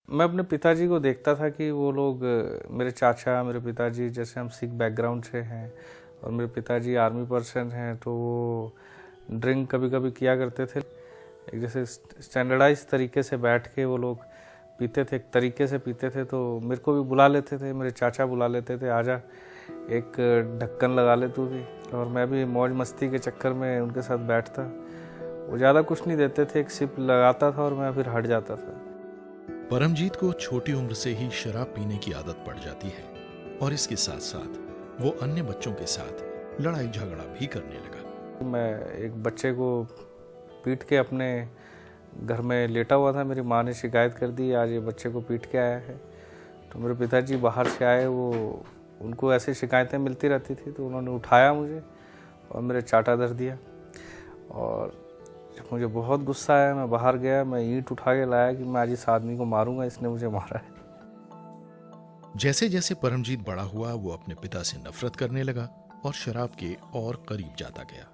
मैं अपने पिताजी को देखता था कि वो लोग मेरे चाचा, मेरे पिताजी, जैसे हम सिख बैकग्राउंड से हैं और मेरे पिताजी आर्मी पर्सन हैं, तो वो ड्रिंक कभी कभी किया करते थे। एक जैसे स्टैंडर्डाइज तरीके से बैठ के वो लोग पीते थे, एक तरीके से पीते थे। तो मेरे को भी बुला लेते थे, मेरे चाचा बुला लेते थे, आजा एक ढक्कन लगा ले तू भी। और मैं भी मौज मस्ती के चक्कर में उनके साथ बैठता। वो ज़्यादा कुछ नहीं देते थे, एक सिप लगाता था और मैं फिर हट जाता था। परमजीत को छोटी उम्र से ही शराब पीने की आदत पड़ जाती है और इसके साथ साथ वो अन्य बच्चों के साथ लड़ाई झगड़ा भी करने लगा। मैं एक बच्चे को पीट के अपने घर में लेटा हुआ था। मेरी माँ ने शिकायत कर दी, आज ये बच्चे को पीट के आया है। तो मेरे पिताजी बाहर से आए, वो उनको ऐसी शिकायतें मिलती रहती थी, तो उन्होंने उठाया मुझे और मेरे चाटा धर दिया। और जब मुझे बहुत गुस्सा आया, मैं बाहर गया, मैं ईंट उठा के लाया कि मैं आज इस आदमी को मारूंगा, इसने मुझे मारा है। जैसे जैसे परमजीत बड़ा हुआ वो अपने पिता से नफरत करने लगा और शराब के और करीब जाता गया।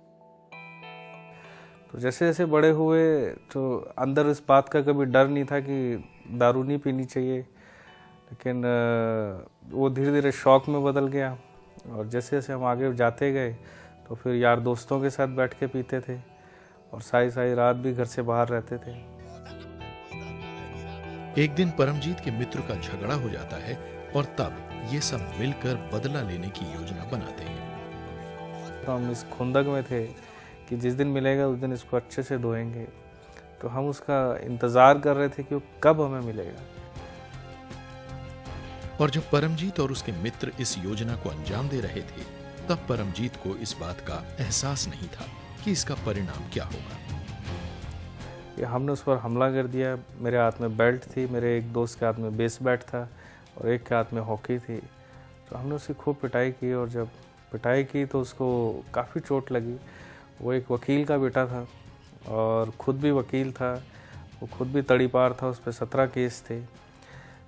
तो जैसे जैसे बड़े हुए तो अंदर इस बात का कभी डर नहीं था कि दारू नहीं पीनी चाहिए, लेकिन वो धीरे धीरे शौक में बदल गया। और जैसे जैसे हम आगे जाते गए तो फिर यार दोस्तों के साथ बैठ के पीते थे और सारी सारी रात भी घर से बाहर रहते थे। एक दिन परमजीत के मित्र का झगड़ा हो जाता है और तब ये सब मिलकर बदला लेने की योजना बनाते हैं। तो हम इस खुंदक में थे कि जिस दिन मिलेगा उस दिन इसको अच्छे से धोएंगे। तो हम उसका इंतज़ार कर रहे थे कि वो कब हमें मिलेगा। और जब परमजीत और उसके मित्र इस योजना को अंजाम दे रहे थे, तब परमजीत को इस बात का एहसास नहीं था कि इसका परिणाम क्या होगा। कि हमने उस पर हमला कर दिया। मेरे हाथ में बेल्ट थी, मेरे एक दोस्त के हाथ में बेस बैट था और एक के हाथ में हॉकी थी। तो हमने उसकी खूब पिटाई की और जब पिटाई की तो उसको काफ़ी चोट लगी। वो एक वकील का बेटा था और ख़ुद भी वकील था, वो खुद भी तड़ीपार था, उस पर 17 केस थे।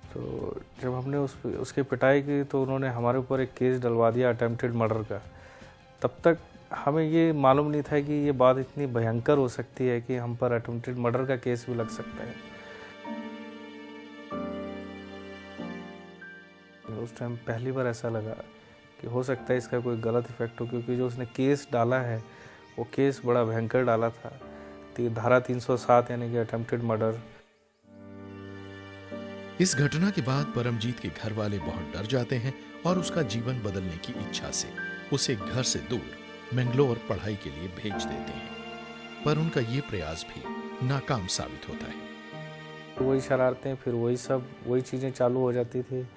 तो जब हमने उसकी पिटाई की तो उन्होंने हमारे ऊपर एक केस डलवा दिया अटेम्प्टेड मर्डर का। तब तक हमें ये मालूम नहीं था कि ये बात इतनी भयंकर हो सकती है कि हम पर अटेम्प्टेड मर्डर का केस भी लग सकता है। उस टाइम पहली बार ऐसा लगा कि हो सकता है इसका कोई गलत इफेक्ट हो, क्योंकि जो उसने केस डाला है वो केस बड़ा भयंकर डाला था। धारा 307 यानी कि अटेम्प्टेड मर्डर। इस घटना के बाद परमजीत के घर वाले बहुत डर जाते हैं और उसका जीवन बदलने की इच्छा से उसे घर से दूर मैंगलोर पढ़ाई के लिए भेज देते हैं। पर उनका ये प्रयास भी नाकाम साबित होता है। वही शरारतें, फिर वही चीज़ें चालू हो जाती थी।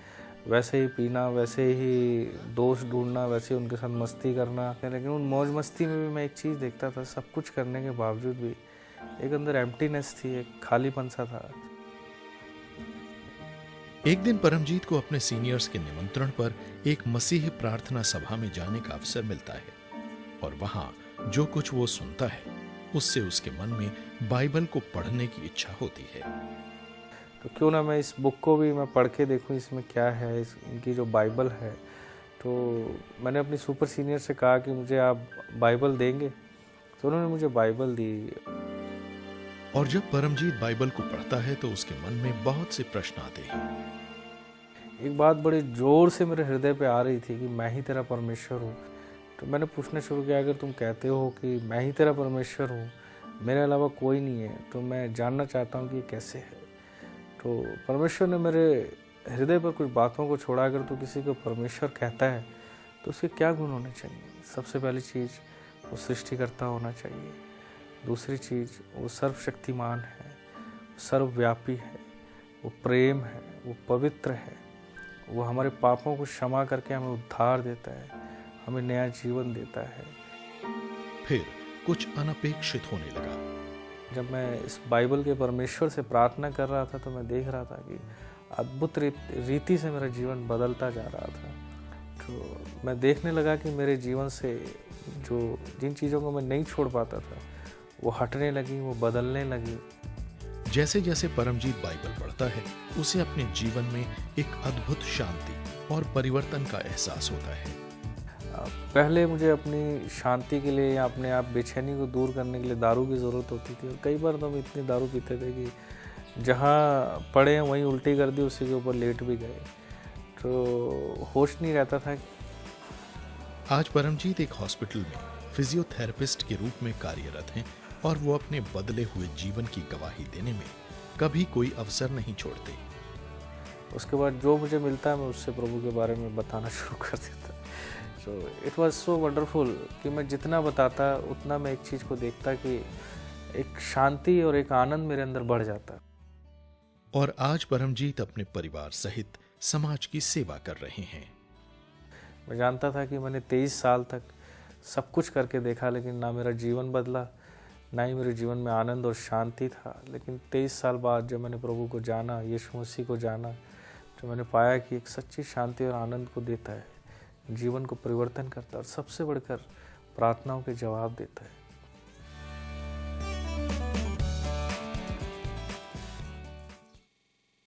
वैसे ही पीना, वैसे ही दोस्त ढूंढना, वैसे ही उनके साथ मस्ती करना। लेकिन उन मौज मस्ती में भी मैं एक चीज़ देखता था, सब कुछ करने के बावजूद भी एक अंदर एम्प्टीनेस थी, एक खालीपन सा था। एक दिन परमजीत को अपने सीनियर्स के निमंत्रण पर एक मसीही प्रार्थना सभा में जाने का अवसर मिलता है और वहां जो कुछ वो सुनता है उससे उसके मन में बाइबल को पढ़ने की इच्छा होती है। तो क्यों ना मैं इस बुक को भी मैं पढ़ के देखूं, इसमें क्या है, इनकी जो बाइबल है। तो मैंने अपनी सुपर सीनियर से कहा कि मुझे आप बाइबल देंगे, तो उन्होंने मुझे बाइबल दी। और जब परमजीत बाइबल को पढ़ता है तो उसके मन में बहुत से प्रश्न आते हैं। एक बात बड़ी जोर से मेरे हृदय पे आ रही थी कि मैं ही तेरा परमेश्वर हूँ। तो मैंने पूछना शुरू किया, अगर तुम कहते हो कि मैं ही तेरा परमेश्वर हूँ, मेरे अलावा कोई नहीं है, तो मैं जानना चाहता हूँ कि ये कैसे है। तो परमेश्वर ने मेरे हृदय पर कुछ बातों को छोड़ा। अगर तू किसी को परमेश्वर कहता है तो उसके क्या गुण होने चाहिए? सबसे पहली चीज़, वो सृष्टिकर्ता होना चाहिए। दूसरी चीज़, वो सर्वशक्तिमान है, सर्वव्यापी है, वो प्रेम है, वो पवित्र है, वो हमारे पापों को क्षमा करके हमें उद्धार देता है, हमें नया जीवन देता है। फिर कुछ अनपेक्षित होने लगा। जब मैं इस बाइबल के परमेश्वर से प्रार्थना कर रहा था तो मैं देख रहा था कि अद्भुत रीति से मेरा जीवन बदलता जा रहा था। तो मैं देखने लगा कि मेरे जीवन से जिन चीज़ों को मैं नहीं छोड़ पाता था वो हटने लगी, वो बदलने लगी। जैसे जैसे परमजीत बाइबल पढ़ता है उसे अपने जीवन में एक अद्भुत शांति और परिवर्तन का एहसास होता है। पहले मुझे अपनी शांति के लिए या अपने आप बेचैनी को दूर करने के लिए दारू की ज़रूरत होती थी और कई बार तो हम इतनी दारू पीते थे कि जहाँ पड़े हैं वहीं उल्टी कर दी, उसी के ऊपर लेट भी गए, तो होश नहीं रहता था। आज परमजीत एक हॉस्पिटल में फिजियोथेरेपिस्ट के रूप में कार्यरत हैं और वो अपने बदले हुए जीवन की गवाही देने में कभी कोई अवसर नहीं छोड़ते। उसके बाद जो मुझे मिलता है मैं उससे प्रभु के बारे में बताना शुरू कर देता। So it was so wonderful कि मैं जितना बताता उतना मैं एक चीज़ को देखता कि एक शांति और एक आनंद मेरे अंदर बढ़ जाता। और आज परमजीत अपने परिवार सहित समाज की सेवा कर रहे हैं। मैं जानता था कि मैंने 23 साल तक सब कुछ करके देखा, लेकिन ना मेरा जीवन बदला, ना ही मेरे जीवन में आनंद और शांति था। लेकिन 23 साल बाद जब मैंने प्रभु को जाना, यीशु मसीह को जाना, तो मैंने पाया कि एक सच्ची शांति और आनंद को देता है, जीवन को परिवर्तन करता है और सबसे बढ़कर प्रार्थनाओं के जवाब देता है।